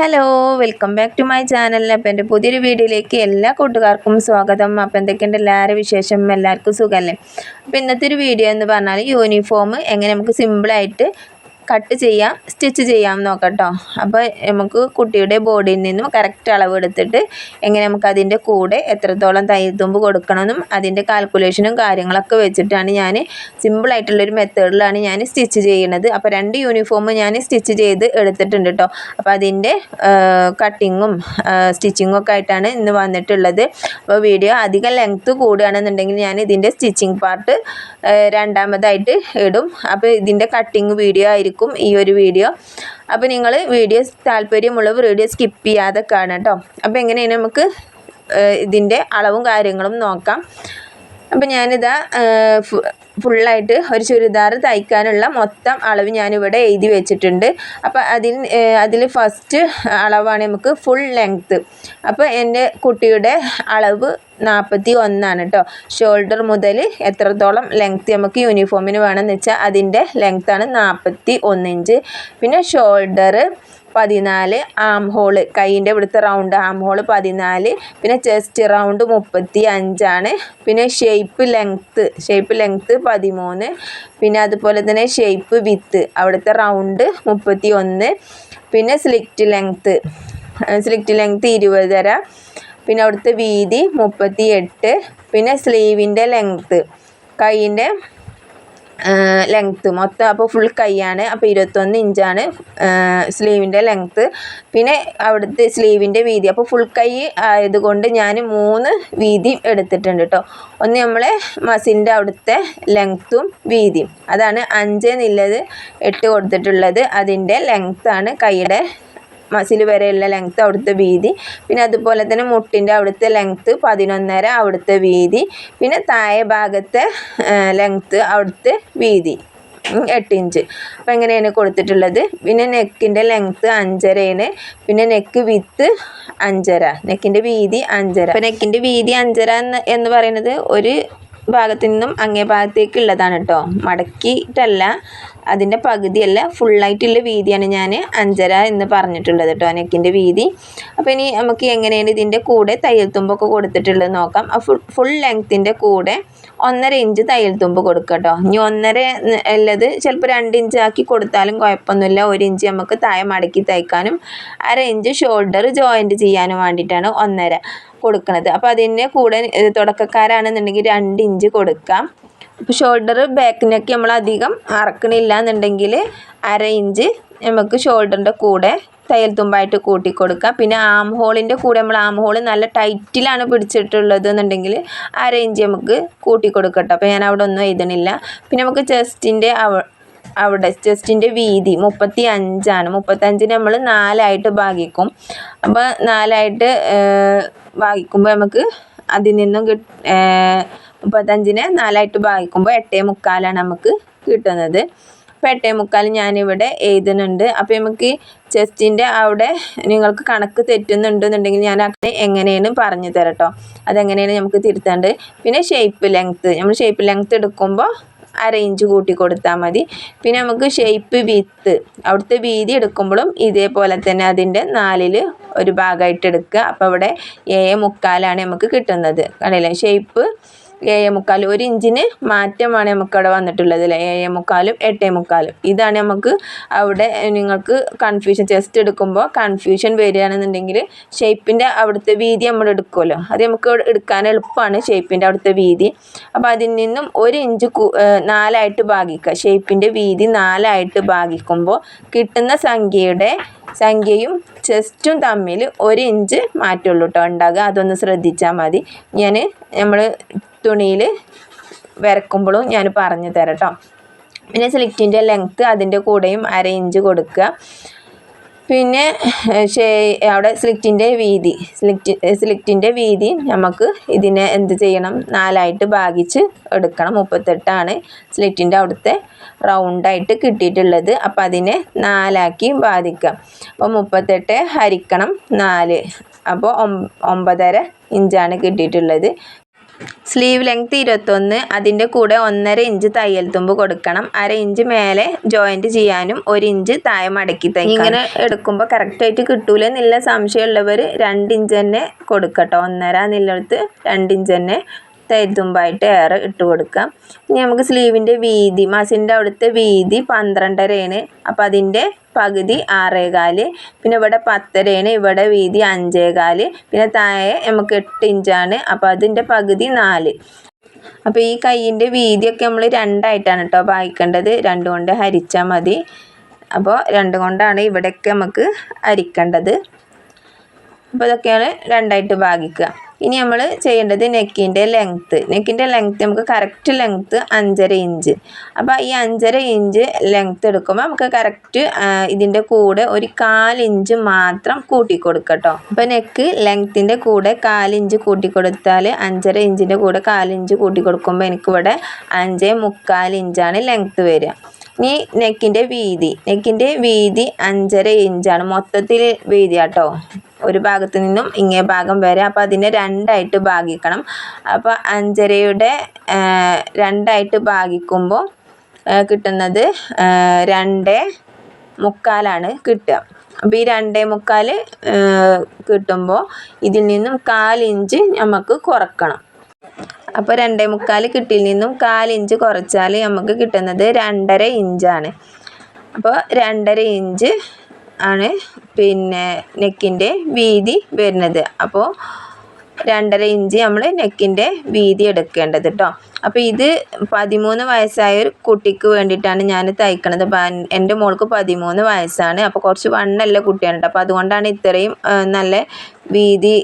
Hello welcome back to my channel. അപ്പോൾ എൻ്റെ പുതിയൊരു വീഡിയോയിലേക്ക് എല്ലാ കൂട്ടുകാർക്കും സ്വാഗതം. അപ്പോൾ എന്തൊക്കെയുണ്ട് എല്ലാവരും വിശേഷം? എല്ലാവർക്കും സുഖമല്ലേ? അപ്പോൾ ഇന്നത്തെ ഒരു വീഡിയോ എന്ന് പറഞ്ഞാൽ യൂണിഫോം എങ്ങനെ നമുക്ക് സിമ്പിളായിട്ട് കട്ട് ചെയ്യാം, സ്റ്റിച്ച് ചെയ്യാം നോക്കാം കേട്ടോ. അപ്പോൾ നമുക്ക് കുട്ടിയുടെ ബോഡിയിൽ നിന്നും കറക്റ്റ് അളവ് എടുത്തിട്ട് എങ്ങനെ നമുക്ക് അതിൻ്റെ കൂടെ എത്രത്തോളം തയ്യൽ തുമ്പ് കൊടുക്കണമെന്നും അതിൻ്റെ കാൽക്കുലേഷനും കാര്യങ്ങളൊക്കെ വെച്ചിട്ടാണ് ഞാൻ സിമ്പിളായിട്ടുള്ളൊരു മെത്തേഡിലാണ് ഞാൻ സ്റ്റിച്ച് ചെയ്യുന്നത്. അപ്പോൾ 2 യൂണിഫോം ഞാൻ സ്റ്റിച്ച് ചെയ്ത് എടുത്തിട്ടുണ്ട് കേട്ടോ. അപ്പോൾ അതിൻ്റെ കട്ടിങ്ങും സ്റ്റിച്ചിങ്ങും ഒക്കെ ആയിട്ടാണ് ഇന്ന് വന്നിട്ടുള്ളത്. അപ്പോൾ വീഡിയോ അധികം ലെങ്ത്ത് കൂടുകയാണെന്നുണ്ടെങ്കിൽ ഞാൻ ഇതിൻ്റെ സ്റ്റിച്ചിങ് പാർട്ട് രണ്ടാമതായിട്ട് ഇടും. അപ്പോൾ ഇതിൻ്റെ കട്ടിങ് വീഡിയോ ആയിരിക്കും ഈ ഒരു വീഡിയോ. അപ്പോൾ നിങ്ങൾ വീഡിയോ താല്പര്യമുള്ളവർ വീഡിയോ സ്കിപ്പ് ചെയ്യാതെ കാണാം കേട്ടോ. അപ്പോൾ എങ്ങനെയാണ് നമുക്ക് ഇതിൻ്റെ അളവും കാര്യങ്ങളും നോക്കാം. അപ്പോൾ ഞാനിതാ ഫുള്ളായിട്ട് ഒരു ചുരിദാർ തയ്ക്കാനുള്ള മൊത്തം അളവ് ഞാനിവിടെ എഴുതി വെച്ചിട്ടുണ്ട്. അപ്പോൾ അതിൽ ഫസ്റ്റ് അളവാണ് നമുക്ക് ഫുൾ ലെങ്ത്ത്. അപ്പോൾ എൻ്റെ കുട്ടിയുടെ അളവ് 41 കേട്ടോ. ഷോൾഡർ മുതൽ എത്രത്തോളം ലെങ്ത്ത് നമുക്ക് യൂണിഫോമിന് വേണമെന്ന് വെച്ചാൽ അതിൻ്റെ ലെങ്ത്താണ് 41 ഇഞ്ച്. പിന്നെ ഷോൾഡർ 14, ആം ഹോള് കൈയിൻ്റെ ഇവിടുത്തെ റൗണ്ട് ആം ഹോള് 14, പിന്നെ ചെസ്റ്റ് റൗണ്ട് 35 പിന്നെ ഷേപ്പ് ലെങ്ത്ത് 13, പിന്നെ അതുപോലെ തന്നെ ഷേപ്പ് വിത്ത് അവിടുത്തെ റൗണ്ട് 31, പിന്നെ സ്ലിറ്റ് ലെങ്ത്ത് 20.5, പിന്നെ അവിടുത്തെ വീതി 38, പിന്നെ സ്ലീവിൻ്റെ ലെങ്ത്ത് കൈയിൻ്റെ ലെങ്ത്ത് മൊത്തം അപ്പോൾ ഫുൾ കൈയാണ്. അപ്പോൾ 21 ഇഞ്ചാണ് സ്ലീവിൻ്റെ ലെങ്ത്ത്. പിന്നെ അവിടുത്തെ സ്ലീവിൻ്റെ വീതി അപ്പോൾ ഫുൾ കൈ ആയതുകൊണ്ട് ഞാൻ 3 വീതി എടുത്തിട്ടുണ്ട് കേട്ടോ. ഒന്ന് നമ്മളെ മസിലിൻ്റെ അവിടുത്തെ ലെങ്ത്തും വീതിയും അതാണ് 5 എന്നുള്ളത് 8 കൊടുത്തിട്ടുള്ളത്. അതിൻ്റെ ലെങ്ത്താണ് കൈയുടെ മസിൽ വരെയുള്ള ലെങ്ത്ത് അവിടുത്തെ വീതി. പിന്നെ അതുപോലെ തന്നെ മുട്ടിൻ്റെ അവിടുത്തെ ലെങ്ത്ത് 11.5 അവിടുത്തെ വീതി. പിന്നെ താഴെ ഭാഗത്തെ ലെങ്ത്ത് അവിടുത്തെ വീതി 8 ഇഞ്ച്. അപ്പോൾ എങ്ങനെയാണ് കൊടുത്തിട്ടുള്ളത്. പിന്നെ നെക്കിൻ്റെ ലെങ്ത്ത് 5.5, പിന്നെ നെക്ക് വിത്ത് 5.5, നെക്കിൻ്റെ വീതി 5.5. അപ്പോൾ നെക്കിൻ്റെ വീതി 5.5 എന്ന് പറയുന്നത് ഒരു ഭാഗത്തു നിന്നും അങ്ങേ ഭാഗത്തേക്ക് ഉള്ളതാണ് കേട്ടോ, മടക്കിയിട്ടല്ല, അതിൻ്റെ പകുതിയല്ല, ഫുള്ളായിട്ടുള്ള വീതിയാണ് ഞാൻ 5.5 എന്ന് പറഞ്ഞിട്ടുള്ളത് കേട്ടോ നെക്കിൻ്റെ വീതി. അപ്പോൾ ഇനി നമുക്ക് എങ്ങനെയാണ് ഇതിൻ്റെ കൂടെ തയ്യൽ തുമ്പൊക്കെ കൊടുത്തിട്ടുള്ളത് നോക്കാം. ഫുൾ ലെങ്ത്തിൻ്റെ കൂടെ 1.5 ഇഞ്ച് തയ്യൽ തുമ്പ് കൊടുക്കുക കേട്ടോ. ഇനി 1.5 ഉള്ളത് ചിലപ്പോൾ 2 ഇഞ്ച് ആക്കി കൊടുത്താലും കുഴപ്പമൊന്നുമില്ല. 1 ഇഞ്ച് നമുക്ക് താഴെ മടക്കി തയ്ക്കാനും 1/2 ഇഞ്ച് ഷോൾഡർ ജോയിൻറ്റ് ചെയ്യാനും വേണ്ടിയിട്ടാണ് 1.5 കൊടുക്കുന്നത്. അപ്പോൾ അതിൻ്റെ കൂടെ തുടക്കക്കാരാണെന്നുണ്ടെങ്കിൽ 2 ഇഞ്ച് കൊടുക്കാം. ഇപ്പോൾ ഷോൾഡർ ബാക്കിനൊക്കെ നമ്മൾ അധികം അറക്കണില്ല എന്നുണ്ടെങ്കിൽ 1/2 ഇഞ്ച് നമുക്ക് ഷോൾഡറിൻ്റെ കൂടെ തയ്യൽ തുമ്പായിട്ട് കൂട്ടി കൊടുക്കാം. പിന്നെ ആം ഹോളിൻ്റെ കൂടെ നമ്മൾ ആം ഹോൾ നല്ല ടൈറ്റിലാണ് പിടിച്ചിട്ടുള്ളത് എന്നുണ്ടെങ്കിൽ 1/2 ഇഞ്ച് നമുക്ക് കൂട്ടി കൊടുക്കട്ടോ. അപ്പോൾ ഞാൻ അവിടെ ഒന്നും എഴുതണില്ല. പിന്നെ നമുക്ക് ചെസ്റ്റിൻ്റെ വീതി 35 35 നമ്മൾ 4 ഭാഗിക്കും. അപ്പോൾ 4 ഭാഗിക്കുമ്പോൾ നമുക്ക് അതിൽ നിന്നും 35 4 ഭാഗിക്കുമ്പോൾ 8.25 നമുക്ക് കിട്ടുന്നത്. അപ്പോൾ 8.25 ഞാനിവിടെ എഴുതുന്നുണ്ട്. അപ്പോൾ നമുക്ക് ചെസ്റ്റിൻ്റെ അവിടെ നിങ്ങൾക്ക് കണക്ക് തെറ്റുന്നുണ്ടെന്നുണ്ടെങ്കിൽ ഞാൻ എങ്ങനെയാണ് പറഞ്ഞു തരാം കേട്ടോ. അതെങ്ങനെയാണ് നമുക്ക് തിരുത്തേണ്ടത്. പിന്നെ ഷേപ്പ് ലെങ്ത്ത് എടുക്കുമ്പോൾ 1/2 ഇഞ്ച് കൂട്ടി കൊടുത്താൽ മതി. പിന്നെ നമുക്ക് ഷേപ്പ് വിത്ത് അവിടുത്തെ വീതി എടുക്കുമ്പോഴും ഇതേപോലെ തന്നെ അതിൻ്റെ 4ൽ ഒരു ഭാഗമായിട്ട് എടുക്കുക. അപ്പോൾ അവിടെ 7.25 നമുക്ക് കിട്ടുന്നത്. കണ്ടില്ലേ, ഷേപ്പ് 7.25, 1 ഇഞ്ചിന് മാറ്റമാണ് നമുക്കവിടെ വന്നിട്ടുള്ളത് അല്ലേ. 7.25 8.25 ഇതാണ് നമുക്ക് അവിടെ നിങ്ങൾക്ക് കൺഫ്യൂഷൻ ചെസ്റ്റ് എടുക്കുമ്പോൾ കൺഫ്യൂഷൻ വരികയാണെന്നുണ്ടെങ്കിൽ ഷേപ്പിൻ്റെ അവിടുത്തെ വീതി നമ്മൾ എടുക്കുമല്ലോ, അത് നമുക്ക് എടുക്കാൻ എളുപ്പമാണ് ഷേപ്പിൻ്റെ അവിടുത്തെ വീതി. അപ്പോൾ അതിൽ നിന്നും 1 ഇഞ്ച് 4 ഭാഗിക്കുക. ഷേപ്പിൻ്റെ വീതി 4 ഭാഗിക്കുമ്പോൾ കിട്ടുന്ന സംഖ്യയും ചെസ്റ്റും തമ്മിൽ 1 ഇഞ്ച് മാറ്റമുള്ളൂ കേട്ടോ ഉണ്ടാകുക. അതൊന്ന് ശ്രദ്ധിച്ചാൽ മതി. നമ്മൾ തുണിയിൽ വരക്കുമ്പോഴും ഞാൻ പറഞ്ഞു തരാം കേട്ടോ. പിന്നെ സ്ലിറ്റിൻ്റെ ലെങ്ത്ത് അതിൻ്റെ കൂടെയും 1/2 ഇഞ്ച് കൊടുക്കുക. പിന്നെ അവിടെ സ്ലിറ്റിൻ്റെ വീതി നമുക്ക് ഇതിനെ എന്ത് ചെയ്യണം, 4 ഭാഗിച്ച് എടുക്കണം. 38 സ്ലിറ്റിൻ്റെ അവിടുത്തെ റൗണ്ടായിട്ട് കിട്ടിയിട്ടുള്ളത്. അപ്പോൾ അതിനെ 4 ഭാഗിക്കുക. അപ്പോൾ 38 ഹരിക്കണം 4, അപ്പോൾ 9.5 ഇഞ്ചാണ് കിട്ടിയിട്ടുള്ളത്. സ്ലീവ് ലെങ്ത് 21, അതിൻ്റെ കൂടെ 1.5 ഇഞ്ച് തയ്യൽ തുമ്പ് കൊടുക്കണം. 1/2 ഇഞ്ച് മേലെ ജോയിൻറ്റ് ചെയ്യാനും 1 ഇഞ്ച് താഴെ മടക്കി തയ്ക്കണം. ഇങ്ങനെ എടുക്കുമ്പോൾ കറക്റ്റായിട്ട് കിട്ടൂലെന്നുള്ള സംശയമുള്ളവർ 2 ഇഞ്ച് തന്നെ കൊടുക്കട്ടോ. 1.5 എന്നുള്ളിടത്ത് 2 ഇഞ്ച് തന്നെ തയ്യൽ തുമ്പായിട്ട് ഏറെ ഇട്ട് കൊടുക്കാം. ഇനി നമുക്ക് സ്ലീവിൻ്റെ വീതി, മസിൻ്റെ അവിടുത്തെ വീതി 12.5 അപ്പോൾ അതിൻ്റെ പകുതി 6.25. പിന്നെ ഇവിടെ 10.5, ഇവിടെ വീതി 5.25. പിന്നെ താഴെ നമുക്ക് 8 ഇഞ്ചാണ്, അപ്പോൾ അതിൻ്റെ പകുതി 4. അപ്പോൾ ഈ കൈയിൻ്റെ വീതിയൊക്കെ നമ്മൾ 2ആയിട്ടാണ് കേട്ടോ ഭാഗിക്കേണ്ടത്. 2 കൊണ്ട് ഹരിച്ചാൽ മതി. അപ്പോൾ 2 കൊണ്ടാണ് ഇവിടെയൊക്കെ നമുക്ക് ഹരിക്കേണ്ടത്. അപ്പോൾ ഇതൊക്കെയാണ് 2ആയിട്ട് ഭാഗിക്കുക. ഇനി നമ്മൾ ചെയ്യേണ്ടത് നെക്കിൻ്റെ ലെങ്ത്ത് നമുക്ക് കറക്റ്റ് ലെങ്ത്ത് 5.5 ഇഞ്ച്. അപ്പോൾ ഈ 5.5 ഇഞ്ച് ലെങ്ത്ത് എടുക്കുമ്പോൾ നമുക്ക് കറക്റ്റ് ഇതിൻ്റെ കൂടെ ഒരു 1/4 ഇഞ്ച് മാത്രം കൂട്ടി കൊടുക്കട്ടോ. അപ്പോൾ നെക്ക് ലെങ്ത്തിൻ്റെ കൂടെ 1/4 ഇഞ്ച് കൂട്ടി കൊടുത്താൽ 5.5 ഇഞ്ചിൻ്റെ കൂടെ 1/4 ഇഞ്ച് കൂട്ടി കൊടുക്കുമ്പോൾ എനിക്കിവിടെ 5.25 ഇഞ്ചാണ് ലെങ്ത്ത് വരിക. ഇനി നെക്കിൻ്റെ വീതി 5.5 ഇഞ്ചാണ് മൊത്തത്തിൽ വീതി കേട്ടോ. ഒരു ഭാഗത്ത് നിന്നും ഇങ്ങേ ഭാഗം വരെ. അപ്പോൾ അതിനെ 2ആയിട്ട് ഭാഗിക്കണം. അപ്പോൾ 5.5യുടെ 2ആയിട്ട് ഭാഗിക്കുമ്പോൾ കിട്ടുന്നത് 2.25 കിട്ടുക. അപ്പോൾ ഈ 2.25 കിട്ടുമ്പോൾ ഇതിൽ നിന്നും 1/4 ഇഞ്ച് നമുക്ക് കുറക്കണം. അപ്പോൾ 2.25 കിട്ടിയിൽ നിന്നും 1/4 ഇഞ്ച് കുറച്ചാൽ നമുക്ക് കിട്ടുന്നത് 2.5 ഇഞ്ചാണ്. അപ്പോൾ 2.5 ഇഞ്ച് ആണ് പിന്നെ നെക്കിൻ്റെ വീതി വരുന്നത്. അപ്പോൾ 2.5 ഇഞ്ച് നമ്മൾ നെക്കിൻ്റെ വീതി എടുക്കേണ്ടത് കേട്ടോ. അപ്പോൾ ഇത് 13 വയസ്സായ ഒരു കുട്ടിക്ക് വേണ്ടിയിട്ടാണ് ഞാൻ തയ്ക്കണത്. എൻ്റെ മോൾക്ക് 13 വയസ്സാണ്. അപ്പോൾ കുറച്ച് വണ്ണല്ല കുട്ടിയാണ് കേട്ടോ. അപ്പോൾ അതുകൊണ്ടാണ് ഇത്രയും നല്ല വീതി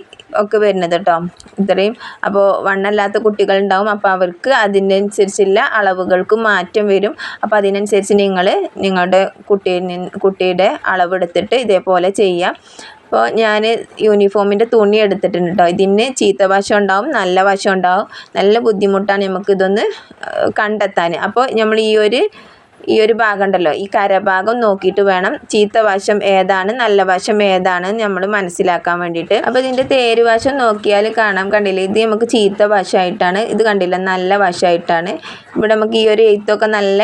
ഒക്കെ വരുന്നത് കേട്ടോ. ഇത്രയും അപ്പോൾ വണ്ണല്ലാത്ത കുട്ടികളുണ്ടാവും. അപ്പോൾ അവർക്ക് അതിനനുസരിച്ചുള്ള അളവുകൾക്ക് മാറ്റം വരും. അപ്പോൾ അതിനനുസരിച്ച് നിങ്ങൾ നിങ്ങളുടെ കുട്ടിയുടെ അളവെടുത്തിട്ട് ഇതേപോലെ ചെയ്യാം. അപ്പോൾ ഞാൻ യൂണിഫോമിൻ്റെ തുണി എടുത്തിട്ടുണ്ട് കേട്ടോ. ഇതിന് ചീത്ത വശം ഉണ്ടാവും, നല്ല വശം ഉണ്ടാവും. നല്ല ബുദ്ധിമുട്ടാണ് നമുക്കിതൊന്ന് കണ്ടെത്താൻ. അപ്പോൾ നമ്മൾ ഈ ഒരു ഭാഗം ഉണ്ടല്ലോ, ഈ കരഭാഗം നോക്കിയിട്ട് വേണം ചീത്ത വശം ഏതാണ് നല്ല വശം ഏതാണ് നമ്മൾ മനസ്സിലാക്കാൻ വേണ്ടിയിട്ട്. അപ്പോൾ ഇതിൻ്റെ തേരുവശം നോക്കിയാൽ കാണാം, കണ്ടില്ലേ, ഇത് നമുക്ക് ചീത്ത വശമായിട്ടാണ്. ഇത് കണ്ടില്ല, നല്ല വശമായിട്ടാണ്. ഇവിടെ നമുക്ക് ഈ ഒരു എഴുത്തൊക്കെ നല്ല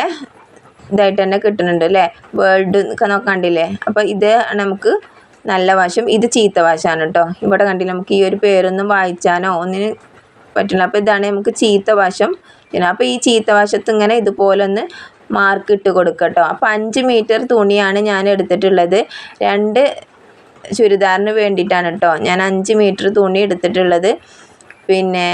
ഇതായിട്ട് തന്നെ കിട്ടുന്നുണ്ട് അല്ലേ, വേൾഡ് ഒക്കെ കണ്ടില്ലേ. അപ്പോൾ ഇത് നമുക്ക് നല്ല വശം, ഇത് ചീത്ത വശമാണ് കേട്ടോ. ഇവിടെ കണ്ടില്ല, നമുക്ക് ഈ ഒരു പേരൊന്നും വായിച്ചാനോ ഒന്നിന് പറ്റില്ല. അപ്പോൾ ഇതാണ് നമുക്ക് ചീത്ത വശം. അപ്പോൾ ഈ ചീത്ത വശത്ത് ഇങ്ങനെ ഇതുപോലെ ഒന്ന് മാർക്ക് ഇട്ട് കൊടുക്കട്ടോ. അപ്പോൾ 5 മീറ്റർ തുണിയാണ് ഞാൻ എടുത്തിട്ടുള്ളത്. 2 ചുരിദാറിന് വേണ്ടിയിട്ടാണ് കേട്ടോ ഞാൻ 5 മീറ്റർ തുണി എടുത്തിട്ടുള്ളത്. പിന്നെ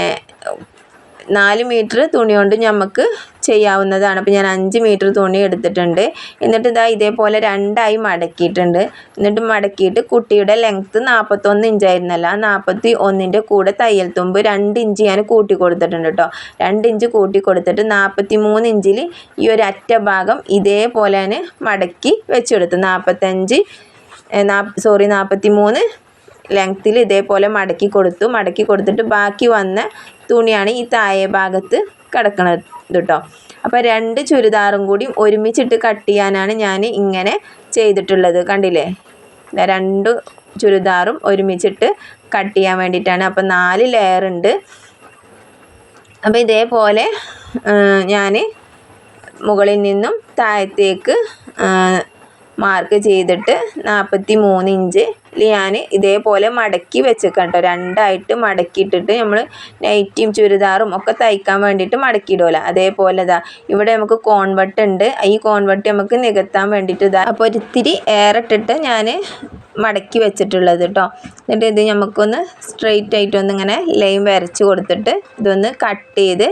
4 മീറ്റർ തുണി കൊണ്ട് നമുക്ക് ചെയ്യാവുന്നതാണ്. അപ്പോൾ ഞാൻ 5 മീറ്റർ തുണി എടുത്തിട്ടുണ്ട്. എന്നിട്ട് ഇതാ ഇതേപോലെ 2ആയി മടക്കിയിട്ടുണ്ട്. എന്നിട്ട് മടക്കിയിട്ട് കുട്ടിയുടെ ലെങ്ത്ത് 41 ഇഞ്ചായിരുന്നല്ലോ, ആ 41ൻ്റെ കൂടെ തയ്യൽ തുമ്പ് 2 ഇഞ്ച് ഞാൻ കൂട്ടി കൊടുത്തിട്ടുണ്ട് കേട്ടോ. 2 ഇഞ്ച് കൂട്ടി കൊടുത്തിട്ട് 43 ഇഞ്ചിൽ ഈ ഒരു അറ്റ ഭാഗം ഇതേപോലെ തന്നെ മടക്കി വെച്ചെടുത്തു. 43 ലെങ്ത്തിൽ ഇതേപോലെ മടക്കി കൊടുത്തിട്ട് ബാക്കി വന്ന തുണിയാണ് ഈ താഴെ ഭാഗത്ത് കിടക്കുന്നത് കേട്ടോ. അപ്പോൾ 2 ചുരിദാറും കൂടി ഒരുമിച്ചിട്ട് കട്ട് ചെയ്യാനാണ് ഞാൻ ഇങ്ങനെ ചെയ്തിട്ടുള്ളത്. കണ്ടില്ലേ, 2 ചുരിദാറും ഒരുമിച്ചിട്ട് കട്ട് ചെയ്യാൻ വേണ്ടിയിട്ടാണ്. അപ്പോൾ 4 ലെയർ ഉണ്ട്. അപ്പോൾ ഇതേപോലെ ഞാൻ മുകളിൽ നിന്നും താഴത്തേക്ക് മാർക്ക് ചെയ്തിട്ട് 43 ഇഞ്ച് ഞാൻ ഇതേപോലെ മടക്കി വെച്ചേക്കാം കേട്ടോ. 2ആയിട്ട് മടക്കിയിട്ടിട്ട് നമ്മൾ നൈറ്റിയും ചുരിദാറും ഒക്കെ തയ്ക്കാൻ വേണ്ടിയിട്ട് മടക്കിയിടുമല്ലോ, അതേപോലെ ഇതാ ഇവിടെ നമുക്ക് കോൺവെട്ട് ഉണ്ട്. ഈ കോൺവെട്ട് നമുക്ക് നികത്താൻ വേണ്ടിയിട്ട് ഇതാ അപ്പോൾ ഒരിത്തിരി ഏറിട്ടിട്ട് ഞാൻ മടക്കി വെച്ചിട്ടുള്ളത് കേട്ടോ. എന്നിട്ട് ഇത് നമുക്കൊന്ന് സ്ട്രെയിറ്റ് ആയിട്ടൊന്നിങ്ങനെ ലൈൻ വരച്ച് കൊടുത്തിട്ട് ഇതൊന്ന് കട്ട് ചെയ്ത്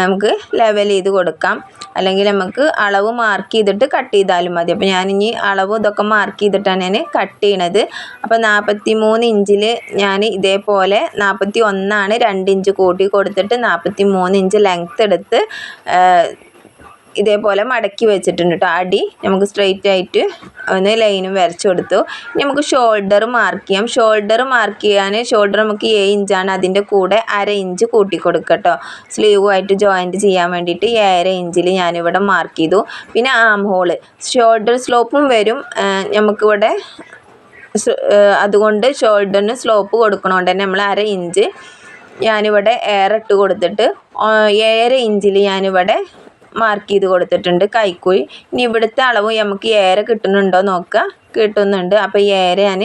നമുക്ക് ലെവൽ ചെയ്ത് കൊടുക്കാം. അല്ലെങ്കിൽ നമുക്ക് അളവ് മാർക്ക് ചെയ്തിട്ട് കട്ട് ചെയ്താലും മതി. അപ്പോൾ ഞാനിനി അളവ് ഇതൊക്കെ മാർക്ക് ചെയ്തിട്ടാണ് ഞാൻ കട്ട് ചെയ്യണത്. അപ്പോൾ 43 ഇഞ്ചിൽ ഞാൻ ഇതേപോലെ 41 2 ഇഞ്ച് കൂട്ടി കൊടുത്തിട്ട് 43 ഇഞ്ച് ലെങ്ത്ത് എടുത്ത് ഇതേപോലെ മടക്കി വെച്ചിട്ടുണ്ട് കേട്ടോ. അടി നമുക്ക് സ്ട്രെയിറ്റ് ആയിട്ട് ഒന്ന് ലൈനും വരച്ച് കൊടുത്തു. ഇനി നമുക്ക് ഷോൾഡർ മാർക്ക് ചെയ്യാം. ഷോൾഡർ നമുക്ക് 7 ഇഞ്ചാണ്. അതിൻ്റെ കൂടെ 1/2 ഇഞ്ച് കൂട്ടി കൊടുക്കുക കേട്ടോ. സ്ലീവുമായിട്ട് ജോയിൻറ്റ് ചെയ്യാൻ വേണ്ടിയിട്ട് 7 ഇഞ്ചിൽ ഞാനിവിടെ മാർക്ക് ചെയ്തു. പിന്നെ ആം ഹോള് ഷോൾഡർ സ്ലോപ്പും വരും നമുക്കിവിടെ. അതുകൊണ്ട് ഷോൾഡറിന് സ്ലോപ്പ് കൊടുക്കണോണ്ട് തന്നെ നമ്മൾ 1/2 ഇഞ്ച് ഞാനിവിടെ ഇട്ട് കൊടുത്തിട്ട് 7.5 ഇഞ്ചിൽ ഞാനിവിടെ മാർക്ക് ചെയ്ത് കൊടുത്തിട്ടുണ്ട് കൈക്കുഴി. ഇനി ഇവിടുത്തെ അളവ് നമുക്ക് 7 കിട്ടുന്നുണ്ടോ നോക്കുക. കിട്ടുന്നുണ്ട്. അപ്പോൾ 7 ഞാൻ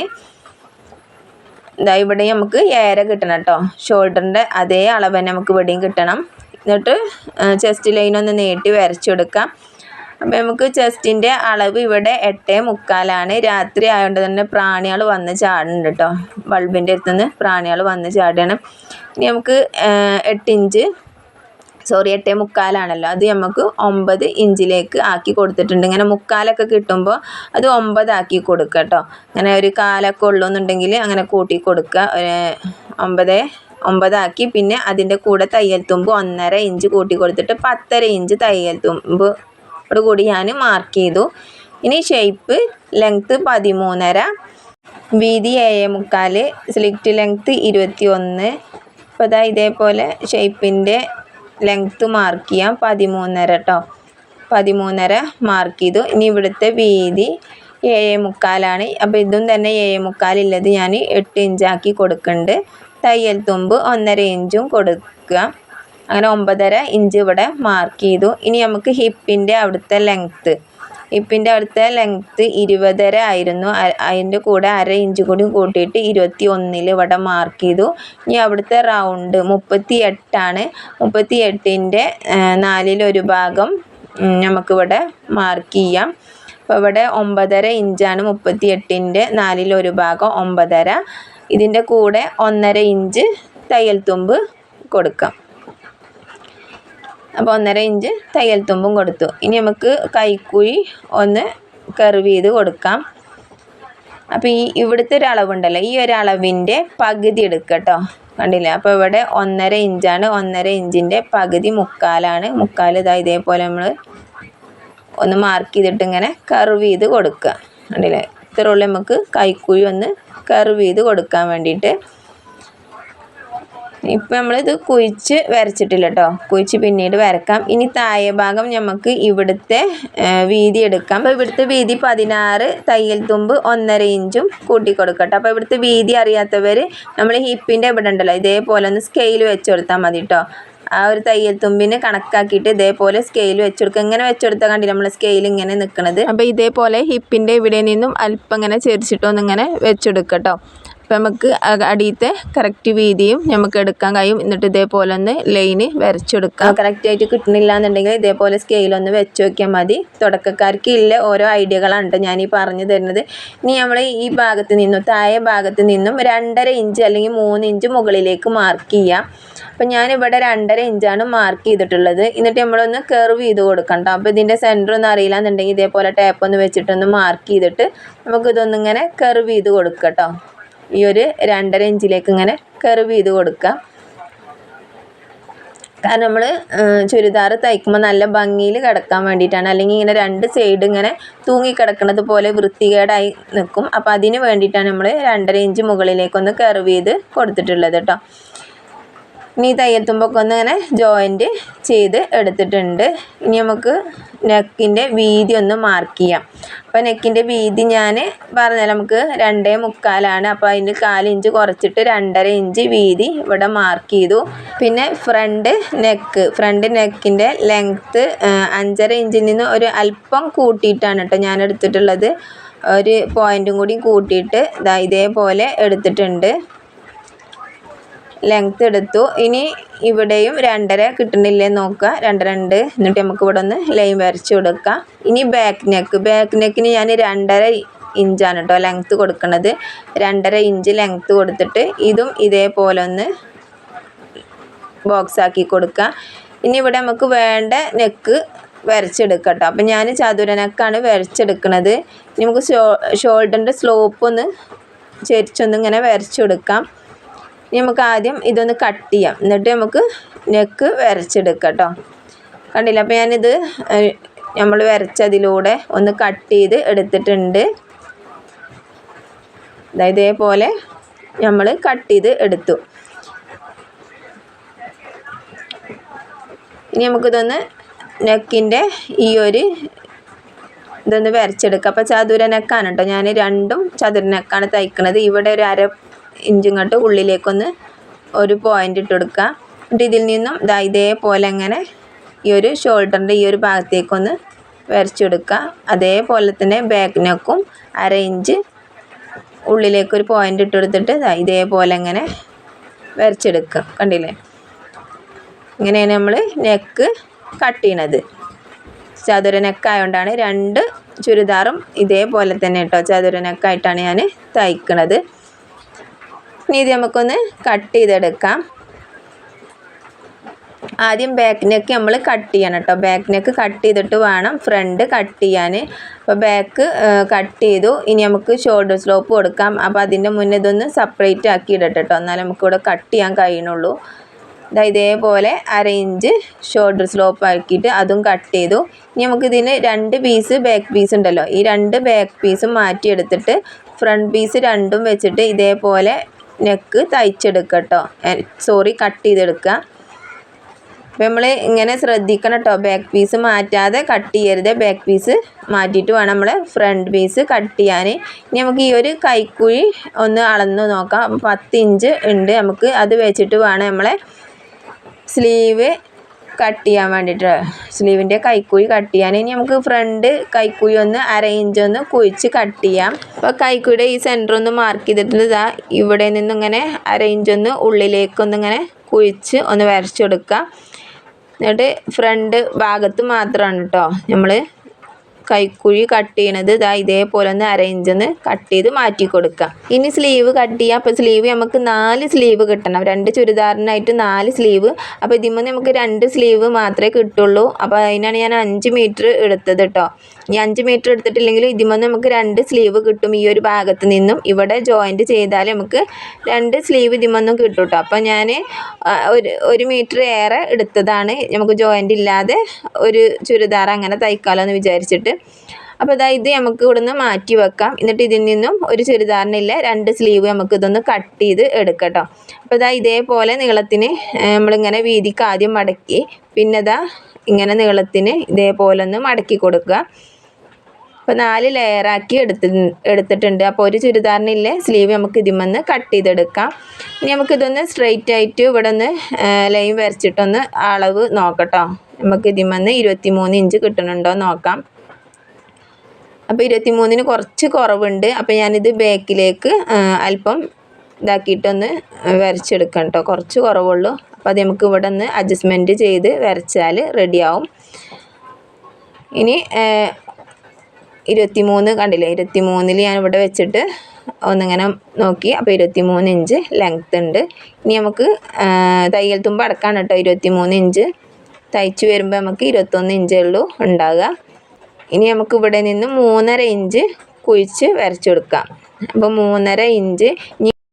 ഇവിടെ നമുക്ക് 7 കിട്ടണം കേട്ടോ. ഷോൾഡറിൻ്റെ അതേ അളവ് തന്നെ നമുക്ക് ഇവിടെയും കിട്ടണം. എന്നിട്ട് ചെസ്റ്റ് ലൈനൊന്ന് നീട്ടി വരച്ചെടുക്കാം. അപ്പോൾ നമുക്ക് ചെസ്റ്റിൻ്റെ അളവ് ഇവിടെ 8.75 രാത്രി ആയതുകൊണ്ട് തന്നെ പ്രാണികൾ വന്ന് ചാടുന്നുണ്ട് കേട്ടോ. ബൾബിൻ്റെ അടുത്തുനിന്ന് പ്രാണികൾ വന്ന് ചാടണം. ഇനി നമുക്ക് 8.75 അത് നമുക്ക് 9 ഇഞ്ചിലേക്ക് ആക്കി കൊടുത്തിട്ടുണ്ട്. ഇങ്ങനെ മുക്കാലൊക്കെ കിട്ടുമ്പോൾ അത് 9 ആക്കി കൊടുക്കുക കേട്ടോ. അങ്ങനെ ഒരു കാലൊക്കെ ഉള്ളൂന്നുണ്ടെങ്കിൽ അങ്ങനെ കൂട്ടി കൊടുക്കുക. 9 ആക്കി പിന്നെ അതിൻ്റെ കൂടെ തയ്യൽ തുമ്പ് 1.5 ഇഞ്ച് കൂട്ടി കൊടുത്തിട്ട് 10.5 ഇഞ്ച് തയ്യൽ തുമ്പ് കൂടി ഞാൻ മാർക്ക് ചെയ്തു. ഇനി ഷേപ്പ് ലെങ്ത്ത് 13.5, വീതി 7.75, സ്ലിറ്റ് ലെങ്ത്ത് 21. അപ്പോൾ ഇതേപോലെ ഷേപ്പിൻ്റെ ലെങ്ത്ത് മാർക്ക് ചെയ്യാം. 13.5 കേട്ടോ. 13.5 മാർക്ക് ചെയ്തു. ഇനി ഇവിടുത്തെ വീതി 7.75. അപ്പോൾ ഇതും തന്നെ 7.75 ഉള്ളത് ഞാൻ 8 ഇഞ്ചാക്കി കൊടുക്കുന്നുണ്ട്. തയ്യൽ തുമ്പ് 1.5 ഇഞ്ചും കൊടുക്കുക. അങ്ങനെ 9.5 ഇഞ്ച് ഇവിടെ മാർക്ക് ചെയ്തു. ഇനി നമുക്ക് ഹിപ്പിൻ്റെ അവിടുത്തെ ലെങ്ത്ത് 20.5 ആയിരുന്നു. അതിൻ്റെ കൂടെ 1/2 ഇഞ്ച് കൂടി കൂട്ടിയിട്ട് 21 ഇവിടെ മാർക്ക് ചെയ്തു. ഇനി അവിടുത്തെ റൗണ്ട് 38 38ൻ്റെ 4/1 ഭാഗം നമുക്കിവിടെ മാർക്ക് ചെയ്യാം. അപ്പോൾ ഇവിടെ 9.5 ഇഞ്ചാണ് 38ൻ്റെ 4/1 ഭാഗം 9.5. ഇതിൻ്റെ കൂടെ 1.5 ഇഞ്ച് തയ്യൽ തുമ്പ് കൊടുക്കാം. അപ്പോൾ 1.5 ഇഞ്ച് തയ്യൽ തുമ്പും കൊടുത്തു. ഇനി നമുക്ക് കൈക്കുഴി ഒന്ന് കർവ് ചെയ്ത് കൊടുക്കാം. അപ്പോൾ ഇവിടുത്തെ ഒരു അളവുണ്ടല്ലോ, ഈ ഒരു അളവിൻ്റെ പകുതി എടുക്കുക കേട്ടോ. കണ്ടില്ലേ? അപ്പോൾ ഇവിടെ 1.5 ഇഞ്ചാണ്. 1.5 ഇഞ്ചിൻ്റെ പകുതി മുക്കാലാണ്. ഇതേപോലെ നമ്മൾ ഒന്ന് മാർക്ക് ചെയ്തിട്ട് ഇങ്ങനെ കർവ് ചെയ്ത് കൊടുക്കുക. കണ്ടില്ലേ? ഇത്രയുള്ള നമുക്ക് കൈക്കുഴി ഒന്ന് കർവ് ചെയ്ത് കൊടുക്കാൻ വേണ്ടിയിട്ട്. ഇപ്പം നമ്മളിത് കുഴിച്ച് വരച്ചിട്ടില്ല കേട്ടോ. കുഴിച്ച് പിന്നീട് വരക്കാം. ഇനി താഴെ ഭാഗം നമുക്ക് ഇവിടുത്തെ വീതി എടുക്കാം. അപ്പോൾ ഇവിടുത്തെ വീതി 16, തയ്യൽ തുമ്പ് 1.5 ഇഞ്ചും കൂട്ടി കൊടുക്കട്ടെ. അപ്പോൾ ഇവിടുത്തെ വീതി അറിയാത്തവർ നമ്മൾ ഹിപ്പിൻ്റെ ഇവിടെ ഉണ്ടല്ലോ, ഇതേപോലെ ഒന്ന് സ്കെയിൽ വെച്ച് കൊടുത്താൽ മതി കേട്ടോ. ആ ഒരു തയ്യൽ തുമ്പിന് കണക്കാക്കിയിട്ട് ഇതേപോലെ സ്കെയിൽ വെച്ച് കൊടുക്കുക. ഇങ്ങനെ വെച്ച് കൊടുത്താൽ കണ്ടില്ല നമ്മൾ സ്കെയിൽ ഇങ്ങനെ നിൽക്കുന്നത്. അപ്പോൾ ഇതേപോലെ ഹിപ്പിൻ്റെ ഇവിടെ നിന്നും അല്പം ഇങ്ങനെ ചെരിച്ചിട്ടൊന്നിങ്ങനെ വെച്ചെടുക്കുക കേട്ടോ. അപ്പോൾ നമുക്ക് അടിയത്തെ കറക്റ്റ് വീതിയും നമുക്ക് എടുക്കാൻ കഴിയും. എന്നിട്ട് ഇതേപോലെ ഒന്ന് ലൈന് വരച്ചെടുക്കാം. കറക്റ്റായിട്ട് കിട്ടുന്നില്ല എന്നുണ്ടെങ്കിൽ ഇതേപോലെ സ്കെയിലൊന്ന് വെച്ച് നോക്കിയാൽ മതി. തുടക്കക്കാർക്ക് ഇല്ല ഓരോ ഐഡിയകളാണ് ഞാൻ ഈ പറഞ്ഞു തരുന്നത്. ഇനി നമ്മൾ ഈ ഭാഗത്ത് നിന്നും താഴെ ഭാഗത്ത് നിന്നും 2.5 ഇഞ്ച് അല്ലെങ്കിൽ 3 ഇഞ്ച് മുകളിലേക്ക് മാർക്ക് ചെയ്യാം. അപ്പം ഞാനിവിടെ 2.5 ഇഞ്ചാണ് മാർക്ക് ചെയ്തിട്ടുള്ളത്. എന്നിട്ട് നമ്മളൊന്ന് കർവ് ചെയ്ത് കൊടുക്കണ്ട. അപ്പോൾ ഇതിൻ്റെ സെൻറ്റർ ഒന്നും അറിയില്ല എന്നുണ്ടെങ്കിൽ ഇതേപോലെ ടേപ്പ് ഒന്ന് വെച്ചിട്ടൊന്ന് മാർക്ക് ചെയ്തിട്ട് നമുക്കിതൊന്നിങ്ങനെ കർവ് ചെയ്ത് കൊടുക്കാം കേട്ടോ. ഈ ഒരു 2.5 ഇഞ്ചിലേക്ക് ഇങ്ങനെ കർവ് ചെയ്ത് കൊടുക്കുക. കാരണം നമ്മൾ ചുരിദാർ തയ്ക്കുമ്പോൾ നല്ല ഭംഗിയിൽ കിടക്കാൻ വേണ്ടിയിട്ടാണ്. അല്ലെങ്കിൽ ഇങ്ങനെ 2 സൈഡ് ഇങ്ങനെ തൂങ്ങിക്കിടക്കുന്നത് പോലെ വൃത്തികേടായി നിൽക്കും. അപ്പോൾ അതിന് വേണ്ടിയിട്ടാണ് നമ്മൾ 2.5 ഇഞ്ച് മുകളിലേക്കൊന്ന് കർവ് ചെയ്ത് കൊടുത്തിട്ടുള്ളത് കേട്ടോ. ഇനി തയ്യൽ തുമ്പൊക്കെ ഒന്ന് ഇങ്ങനെ ജോയിൻറ്റ് ചെയ്ത് എടുത്തിട്ടുണ്ട്. ഇനി നമുക്ക് നെക്കിൻ്റെ വീതി ഒന്ന് മാർക്ക് ചെയ്യാം. അപ്പോൾ നെക്കിൻ്റെ വീതി ഞാൻ പറഞ്ഞാൽ നമുക്ക് 2.75. അപ്പോൾ അതിൻ്റെ 4 ഇഞ്ച് കുറച്ചിട്ട് 2.5 ഇഞ്ച് വീതി ഇവിടെ മാർക്ക് ചെയ്തു. പിന്നെ ഫ്രണ്ട് നെക്കിൻ്റെ ലെങ്ത്ത് 5.5 ഇഞ്ചിൽ നിന്ന് ഒരു അല്പം കൂട്ടിയിട്ടാണ് കേട്ടോ ഞാൻ എടുത്തിട്ടുള്ളത്. ഒരു പോയിൻറ്റും കൂടി കൂട്ടിയിട്ട് ഇതേപോലെ എടുത്തിട്ടുണ്ട്. ലെങ്ത്ത് എടുത്തു. ഇനി ഇവിടെയും 2.5 കിട്ടുന്നില്ലേ നോക്കുക. 2.2. എന്നിട്ട് നമുക്ക് ഇവിടെ ഒന്ന് ലൈൻ വരച്ച് കൊടുക്കാം. ഇനി ബാക്ക് നെക്കിന് ഞാൻ 2.5 ഇഞ്ചാണ് കേട്ടോ ലെങ്ത്ത് കൊടുക്കുന്നത്. 2.5 ഇഞ്ച് ലെങ്ത്ത് കൊടുത്തിട്ട് ഇതും ഇതേപോലെ ഒന്ന് ബോക്സ് ആക്കി കൊടുക്കുക. ഇനി ഇവിടെ നമുക്ക് വേണ്ട നെക്ക് വരച്ചെടുക്കാം കേട്ടോ. അപ്പം ഞാൻ ചതുര നെക്കാണ് വരച്ചെടുക്കുന്നത്. നമുക്ക് ഷോൾഡറിൻ്റെ സ്ലോപ്പ് ഒന്ന് ചെരിച്ചൊന്നിങ്ങനെ വരച്ചെടുക്കാം. ഇനി നമുക്ക് ആദ്യം ഇതൊന്ന് കട്ട് ചെയ്യാം. എന്നിട്ട് നമുക്ക് നെക്ക് വരച്ചെടുക്കാം കേട്ടോ. കണ്ടില്ല? അപ്പോൾ ഞാനിത് നമ്മൾ വരച്ചതിലൂടെ ഒന്ന് കട്ട് ചെയ്ത് എടുത്തിട്ടുണ്ട്. ഇതേപോലെ നമ്മൾ കട്ട് ചെയ്ത് എടുത്തു. ഇനി നമുക്കിതൊന്ന് നെക്കിൻ്റെ ഈ ഒരു ഇതൊന്ന് വരച്ചെടുക്കാം. അപ്പോൾ ചതുര നെക്കാണ് കേട്ടോ. ഞാൻ രണ്ടും ചതുര നെക്കാണ് തയ്ക്കുന്നത്. ഇവിടെ ഒരു 1/2 ഇഞ്ച് ഇങ്ങോട്ട് ഉള്ളിലേക്കൊന്ന് ഒരു പോയിൻ്റ് ഇട്ട് കൊടുക്കുക. എന്നിട്ട് ഇതിൽ നിന്നും ഇതേപോലെ ഇങ്ങനെ ഈ ഒരു ഷോൾഡറിൻ്റെ ഈ ഒരു ഭാഗത്തേക്കൊന്ന് വരച്ചെടുക്കുക. അതേപോലെ തന്നെ ബാക്ക് നെക്കും 1/2 ഇഞ്ച് ഉള്ളിലേക്കൊരു പോയിൻ്റ് ഇട്ട് കൊടുത്തിട്ട് ഇതേപോലെ ഇങ്ങനെ വരച്ചെടുക്കുക. കണ്ടില്ലേ? ഇങ്ങനെയാണ് നമ്മൾ നെക്ക് കട്ട് ചെയ്യണത്. ചതുര നെക്കായതുകൊണ്ടാണ് 2 ചുരിദാറും ഇതേപോലെ തന്നെ കേട്ടോ, ചതുര നെക്കായിട്ടാണ് ഞാൻ തയ്ക്കണത്. ഇനി ഇത് നമുക്കൊന്ന് കട്ട് ചെയ്തെടുക്കാം. ആദ്യം ബാക്ക് നെക്ക് നമ്മൾ കട്ട് ചെയ്യണം കേട്ടോ. ബാക്ക് നെക്ക് കട്ട് ചെയ്തിട്ട് വേണം ഫ്രണ്ട് കട്ട് ചെയ്യാൻ. അപ്പോൾ ബാക്ക് കട്ട് ചെയ്തു. ഇനി നമുക്ക് ഷോൾഡർ സ്ലോപ്പ് കൊടുക്കാം. അപ്പോൾ അതിൻ്റെ മുന്നേ ഇതൊന്ന് സെപ്പറേറ്റ് ആക്കി ഇടട്ടെ കേട്ടോ, എന്നാലും നമുക്കിവിടെ കട്ട് ചെയ്യാൻ കഴിയണുള്ളൂ. ഇതേപോലെ 1/2 ഇഞ്ച് ഷോൾഡർ സ്ലോപ്പ് ആക്കിയിട്ട് അതും കട്ട് ചെയ്തു. ഇനി നമുക്കിതിന് 2 പീസ് ബാക്ക് പീസ് ഉണ്ടല്ലോ, ഈ 2 ബാക്ക് പീസും മാറ്റിയെടുത്തിട്ട് ഫ്രണ്ട് പീസ് രണ്ടും വെച്ചിട്ട് ഇതേപോലെ നെക്ക് തയ്ച്ചെടുക്കുക കേട്ടോ. കട്ട് ചെയ്തെടുക്കുക. അപ്പോൾ നമ്മൾ ഇങ്ങനെ ശ്രദ്ധിക്കണം കേട്ടോ, ബാക്ക് പീസ് മാറ്റാതെ കട്ട് ചെയ്യരുത്. ബാക്ക് പീസ് മാറ്റിയിട്ട് വേണം നമ്മൾ ഫ്രണ്ട് പീസ് കട്ട് ചെയ്യാൻ. ഇനി നമുക്ക് ഈ ഒരു കൈക്കുഴി ഒന്ന് അളന്ന് നോക്കാം. അപ്പോൾ 10 ഇഞ്ച് ഉണ്ട്. നമുക്ക് അത് വെച്ചിട്ട് വേണം നമ്മളെ സ്ലീവ് കട്ട് ചെയ്യാൻ വേണ്ടിയിട്ട്, സ്ലീവിൻ്റെ കൈക്കുഴി കട്ട് ചെയ്യാൻ. ഇനി നമുക്ക് ഫ്രണ്ട് കൈക്കുഴി ഒന്ന് 1/2 ഇഞ്ച് ഒന്ന് കുഴിച്ച് കട്ട് ചെയ്യാം. അപ്പോൾ കൈക്കുഴിയുടെ ഈ സെൻറ്റർ ഒന്ന് മാർക്ക് ചെയ്തിട്ട് ഇവിടെ നിന്നിങ്ങനെ 1/2 ഇഞ്ച് ഒന്ന് ഉള്ളിലേക്കൊന്നിങ്ങനെ കുഴിച്ച് ഒന്ന് വരച്ചെടുക്കുക. എന്നിട്ട് ഫ്രണ്ട് ഭാഗത്ത് മാത്രമാണ് കേട്ടോ നമ്മൾ കൈക്കുഴി കട്ട് ചെയ്യണത്. ഇതേപോലെ ഒന്ന് 1/2 ഇഞ്ച് ഒന്ന് കട്ട് ചെയ്ത് മാറ്റി കൊടുക്കുക. ഇനി സ്ലീവ് കട്ട് ചെയ്യുക. അപ്പോൾ സ്ലീവ് നമുക്ക് 4 സ്ലീവ് കിട്ടണം. 2 ചുരിദാറിനായിട്ട് 4 സ്ലീവ്. അപ്പോൾ ഇതിന്മേൽ നമുക്ക് 2 സ്ലീവ് മാത്രമേ കിട്ടുള്ളൂ. അപ്പോൾ അതിനാണ് ഞാൻ 5 മീറ്റർ എടുത്തത് കേട്ടോ. ഈ 5 മീറ്റർ എടുത്തിട്ടില്ലെങ്കിൽ ഇതിന്മേൽ നമുക്ക് 2 സ്ലീവ് കിട്ടും. ഈ ഒരു ഭാഗത്ത് നിന്നും ഇവിടെ ജോയിൻറ്റ് ചെയ്താൽ നമുക്ക് 2 സ്ലീവ് ഇതിന്മേന്നും കിട്ടും കേട്ടോ. അപ്പോൾ ഞാൻ 1 മീറ്റർ ഏറെ എടുത്തതാണ്, നമുക്ക് ജോയിൻറ്റ് ഇല്ലാതെ ഒരു ചുരിദാർ അങ്ങനെ തയ്ക്കാമല്ലോ എന്ന് വിചാരിച്ചിട്ട്. അപ്പോൾ ഇത് നമുക്ക് ഇവിടുന്ന് മാറ്റി വെക്കാം. എന്നിട്ട് ഇതിൽ നിന്നും ഒരു ചുരിദാറിനില്ല 2 സ്ലീവ് നമുക്ക് ഇതൊന്ന് കട്ട് ചെയ്ത് എടുക്കാം കേട്ടോ. അപ്പോൾ ഇതേപോലെ നീളത്തിന് നമ്മളിങ്ങനെ വീതിക്ക് ആദ്യം മടക്കി, പിന്നെ ഇങ്ങനെ നീളത്തിന് ഇതേപോലെ ഒന്ന് മടക്കി കൊടുക്കുക. അപ്പോൾ 4 ലെയറാക്കി എടുത്തിട്ടുണ്ട്. അപ്പോൾ ഒരു ചുരിദാറിനില്ലേ സ്ലീവ് നമുക്ക് ഇതിന്മേന്ന് കട്ട് ചെയ്തെടുക്കാം. ഇനി നമുക്കിതൊന്ന് സ്ട്രെയിറ്റ് ആയിട്ട് ഇവിടെ ഒന്ന് ലൈൻ വരച്ചിട്ടൊന്ന് അളവ് നോക്കട്ടോ. നമുക്ക് ഇതിന്മേന്ന് 23 ഇഞ്ച് കിട്ടുന്നുണ്ടോ നോക്കാം. അപ്പോൾ 23-ന് കുറച്ച് കുറവുണ്ട്. അപ്പോൾ ഞാനിത് ബാക്കിലേക്ക് അല്പം ഇതാക്കിയിട്ടൊന്ന് വരച്ചെടുക്കാം കേട്ടോ, കുറച്ച് കുറവുള്ളൂ. അപ്പോൾ അത് നമുക്ക് ഇവിടെ ഒന്ന് അഡ്ജസ്റ്റ്മെൻറ്റ് ചെയ്ത് വരച്ചാൽ റെഡിയാവും. ഇനി 23 കണ്ടില്ലേ, 23-ൽ ഞാനിവിടെ വെച്ചിട്ട് ഒന്നിങ്ങനെ നോക്കി. അപ്പോൾ 23 ഇഞ്ച് ലെങ്ത്ത് ഉണ്ട്. ഇനി നമുക്ക് തയ്യൽ തുമ്പ് അടക്കാണ് കേട്ടോ. 23 ഇഞ്ച് തയ്ച്ച് വരുമ്പോൾ നമുക്ക് 21 ഇഞ്ചേ ഉള്ളൂ ഉണ്ടാകുക. ഇനി നമുക്ക് ഇവിടെ നിന്ന് 3.5 ഇഞ്ച് കുഴിച്ച് വരച്ചെടുക്കാം. അപ്പോൾ 3.5 ഇഞ്ച്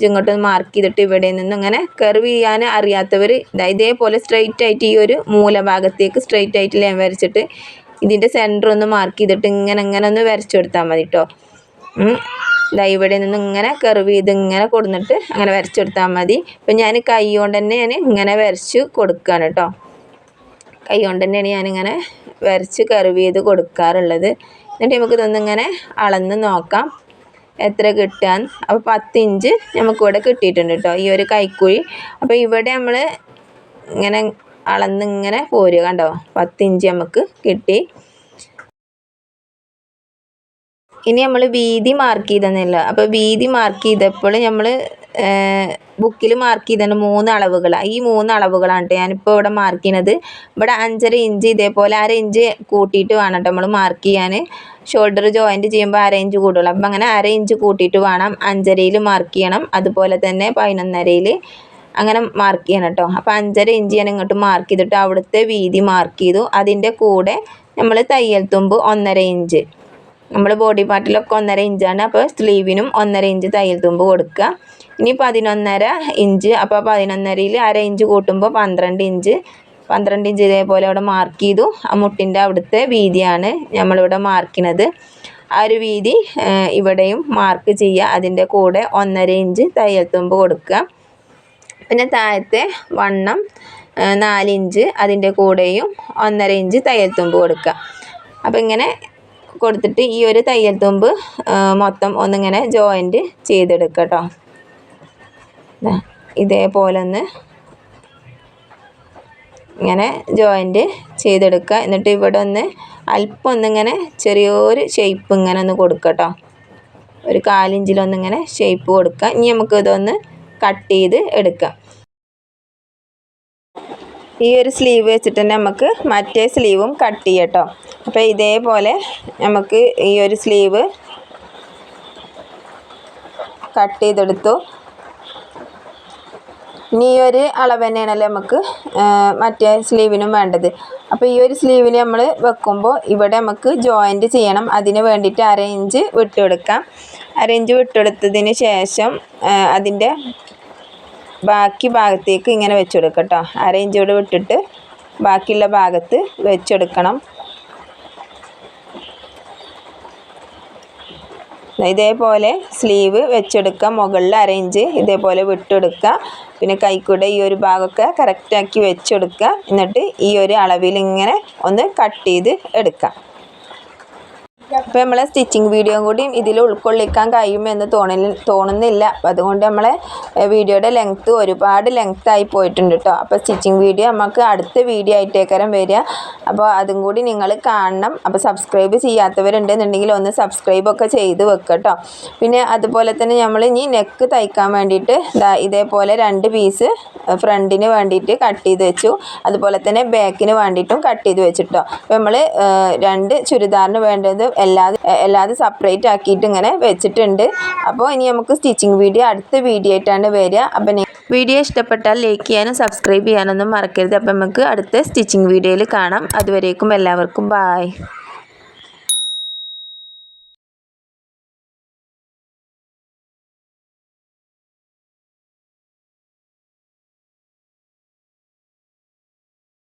ഇങ്ങോട്ട് മാർക്ക് ചെയ്തിട്ട് ഇവിടെ നിന്ന് ഇങ്ങനെ കർവ് ചെയ്യാൻ അറിയാത്തവർ ഇതേപോലെ സ്ട്രെയിറ്റ് ആയിട്ട് ഈ ഒരു മൂലഭാഗത്തേക്ക് സ്ട്രെയിറ്റ് ആയിട്ട് ലൈൻ വരച്ചിട്ട് ഇതിൻ്റെ സെൻറ്റർ ഒന്ന് മാർക്ക് ചെയ്തിട്ട് ഇങ്ങനെ ഒന്ന് വരച്ചെടുത്താൽ മതി കേട്ടോ. ഇവിടെ നിന്ന് ഇങ്ങനെ കർവ് ചെയ്ത് ഇങ്ങനെ കൊടുത്തിട്ട് അങ്ങനെ വരച്ചെടുത്താൽ മതി. ഇപ്പം ഞാൻ കൈ കൊണ്ട് തന്നെ ഞാൻ ഇങ്ങനെ വരച്ച് കൊടുക്കുകയാണ് കേട്ടോ. കൈ കൊണ്ട് തന്നെയാണ് ഞാനിങ്ങനെ വരച്ച് കർവ് ചെയ്ത് കൊടുക്കാറുള്ളത്. എന്നിട്ട് നമുക്ക് ഇതൊന്നിങ്ങനെ അളന്ന് നോക്കാം എത്ര കിട്ടാൻ. അപ്പോൾ 10 ഇഞ്ച് നമുക്കിവിടെ കിട്ടിയിട്ടുണ്ട് കേട്ടോ, ഈ ഒരു കൈക്കുഴി. അപ്പോൾ ഇവിടെ നമ്മൾ ഇങ്ങനെ അളന്നിങ്ങനെ പോരുക കണ്ടോ, 10 ഇഞ്ച് നമുക്ക് കിട്ടി. ഇനി നമ്മൾ വീതി മാർക്ക് ചെയ്തെന്നില്ല. അപ്പോൾ വീതി മാർക്ക് ചെയ്തപ്പോൾ നമ്മൾ ബുക്കിൽ മാർക്ക് ചെയ്തിട്ടുണ്ട് 3 അളവുകളാണ്. ഈ 3 അളവുകളാണ് കേട്ടോ ഞാനിപ്പോൾ ഇവിടെ മാർക്ക് ചെയ്യുന്നത്. ഇവിടെ 5.5 ഇഞ്ച് ഇതേപോലെ 1/2 ഇഞ്ച് കൂട്ടിയിട്ട് വേണം കേട്ടോ നമ്മൾ മാർക്ക് ചെയ്യാൻ. ഷോൾഡർ ജോയിൻറ്റ് ചെയ്യുമ്പോൾ 1/2 ഇഞ്ച് കൂടുള്ളൂ. അപ്പോൾ അങ്ങനെ 1/2 ഇഞ്ച് കൂട്ടിയിട്ട് വേണം. 5.5-ൽ മാർക്ക് ചെയ്യണം, അതുപോലെ തന്നെ 11.5-ൽ അങ്ങനെ മാർക്ക് ചെയ്യണം കേട്ടോ. അപ്പോൾ 5.5 ഇഞ്ച് ഞാൻ ഇങ്ങോട്ട് മാർക്ക് ചെയ്തിട്ട് അവിടുത്തെ വീതി മാർക്ക് ചെയ്തു. അതിൻ്റെ കൂടെ നമ്മൾ തയ്യൽ തുമ്പ് 1.5 ഇഞ്ച്, നമ്മൾ ബോഡി പാർട്ടിലൊക്കെ 1.5 ഇഞ്ചാണ്. അപ്പോൾ സ്ലീവിനും 1.5 ഇഞ്ച് തയ്യൽ തുമ്പ് കൊടുക്കുക. ഇനി 11.5 ഇഞ്ച്, അപ്പോൾ 11.5-ൽ 1/2 ഇഞ്ച് കൂട്ടുമ്പോൾ 12 ഇഞ്ച്. 12 ഇഞ്ച് ഇതേപോലെ അവിടെ മാർക്ക് ചെയ്തു. ആ മുട്ടിൻ്റെ അവിടുത്തെ വീതിയാണ് നമ്മളിവിടെ മാർക്ക് ചെയ്യുന്നത്. ആ ഒരു വീതി ഇവിടെയും മാർക്ക് ചെയ്യുക. അതിൻ്റെ കൂടെ 1.5 ഇഞ്ച് തയ്യൽ തുമ്പ് കൊടുക്കുക. പിന്നെ താഴത്തെ വണ്ണം 4 ഇഞ്ച്, അതിൻ്റെ കൂടെയും 1.5 ഇഞ്ച് തയ്യൽ തുമ്പ് കൊടുക്കുക. അപ്പോൾ ഇങ്ങനെ കൊടുത്തിട്ട് ഈ ഒരു തയ്യൽ തുമ്പ് മൊത്തം ഒന്നിങ്ങനെ ജോയിൻറ്റ് ചെയ്തെടുക്കുക കേട്ടോ. ഇതേപോലെ ഒന്ന് ഇങ്ങനെ ജോയിൻറ്റ് ചെയ്തെടുക്കുക. എന്നിട്ട് ഇവിടെ ഒന്ന് അല്പം ഒന്നിങ്ങനെ ചെറിയൊരു ഷേപ്പ് ഇങ്ങനെ ഒന്ന് കൊടുക്കുക കേട്ടോ. ഒരു 1/4 ഇഞ്ചിലൊന്നിങ്ങനെ ഷേപ്പ് കൊടുക്കുക. ഇനി നമുക്ക് ഇതൊന്ന് കട്ട് ചെയ്ത് എടുക്കാം. ഈ ഒരു സ്ലീവ് വെച്ചിട്ട് തന്നെ നമുക്ക് മറ്റേ സ്ലീവും കട്ട് ചെയ്യാം കേട്ടോ. അപ്പോൾ ഇതേപോലെ നമുക്ക് ഈ ഒരു സ്ലീവ് കട്ട് ചെയ്തെടുത്തു. ഇനി ഈ ഒരു അളവ് തന്നെയാണല്ലോ നമുക്ക് മറ്റേ സ്ലീവിനും വേണ്ടത്. അപ്പോൾ ഈ ഒരു സ്ലീവിന് നമ്മൾ വെക്കുമ്പോൾ ഇവിടെ നമുക്ക് ജോയിൻറ്റ് ചെയ്യണം. അതിന് വേണ്ടിയിട്ട് 1/2 ഇഞ്ച് വിട്ടുകൊടുക്കാം. 1/2 ഇഞ്ച് വിട്ടുകൊടുത്തതിന് ശേഷം അതിൻ്റെ ബാക്കി ഭാഗത്തേക്ക് ഇങ്ങനെ വെച്ചുകൊടുക്കാം കേട്ടോ. 1/2 ഇഞ്ച് ഇവിടെ വിട്ടിട്ട് ബാക്കിയുള്ള ഭാഗത്ത് വെച്ചെടുക്കണം. ഇതേപോലെ സ്ലീവ് വെച്ചെടുക്കുക. മുകളിൽ 1/2 ഇഞ്ച് ഇതേപോലെ വിട്ടെടുക്കുക. പിന്നെ കൈക്കൂടെ ഈ ഒരു ഭാഗമൊക്കെ കറക്റ്റാക്കി വെച്ചെടുക്കുക. എന്നിട്ട് ഈ ഒരു അളവിൽ ഇങ്ങനെ ഒന്ന് കട്ട് ചെയ്ത് എടുക്കുക. അപ്പോൾ നമ്മളെ സ്റ്റിച്ചിങ് വീഡിയോ കൂടി ഇതിൽ ഉൾക്കൊള്ളിക്കാൻ കഴിയുമെന്ന് തോന്നുന്നില്ല. അപ്പോൾ അതുകൊണ്ട് നമ്മളെ വീഡിയോയുടെ ലെങ്ത്ത് ഒരുപാട് ലെങ്ത്തായി പോയിട്ടുണ്ട് കേട്ടോ. അപ്പോൾ സ്റ്റിച്ചിങ് വീഡിയോ നമുക്ക് അടുത്ത വീഡിയോ ആയിട്ടേക്കാരം വരിക. അപ്പോൾ അതും കൂടി നിങ്ങൾ കാണണം. അപ്പോൾ സബ്സ്ക്രൈബ് ചെയ്യാത്തവരുണ്ടെന്നുണ്ടെങ്കിൽ ഒന്ന് സബ്സ്ക്രൈബൊക്കെ ചെയ്ത് വെക്കുക കേട്ടോ. പിന്നെ അതുപോലെ തന്നെ നമ്മൾ ഇനി നെക്ക് തയ്ക്കാൻ വേണ്ടിയിട്ട് ഇതേപോലെ 2 പീസ് ഫ്രണ്ടിന് വേണ്ടിയിട്ട് കട്ട് ചെയ്ത് വെച്ചു. അതുപോലെ തന്നെ ബാക്കിന് വേണ്ടിയിട്ടും കട്ട് ചെയ്ത് വെച്ചിട്ടോ. അപ്പോൾ നമ്മൾ 2 ചുരിദാറിന് വേണ്ടത് എല്ലാതും സെപ്പറേറ്റ് ആക്കിയിട്ട് ഇങ്ങനെ വെച്ചിട്ടുണ്ട്. അപ്പോൾ ഇനി നമുക്ക് സ്റ്റിച്ചിങ് വീഡിയോ അടുത്ത വീഡിയോ ആയിട്ടാണ് വരിക. അപ്പം വീഡിയോ ഇഷ്ടപ്പെട്ടാൽ ലൈക്ക് ചെയ്യാനും സബ്സ്ക്രൈബ് ചെയ്യാനൊന്നും മറക്കരുത്. അപ്പം നമുക്ക് അടുത്ത സ്റ്റിച്ചിങ് വീഡിയോയിൽ കാണാം. അതുവരേക്കും എല്ലാവർക്കും ബായ്.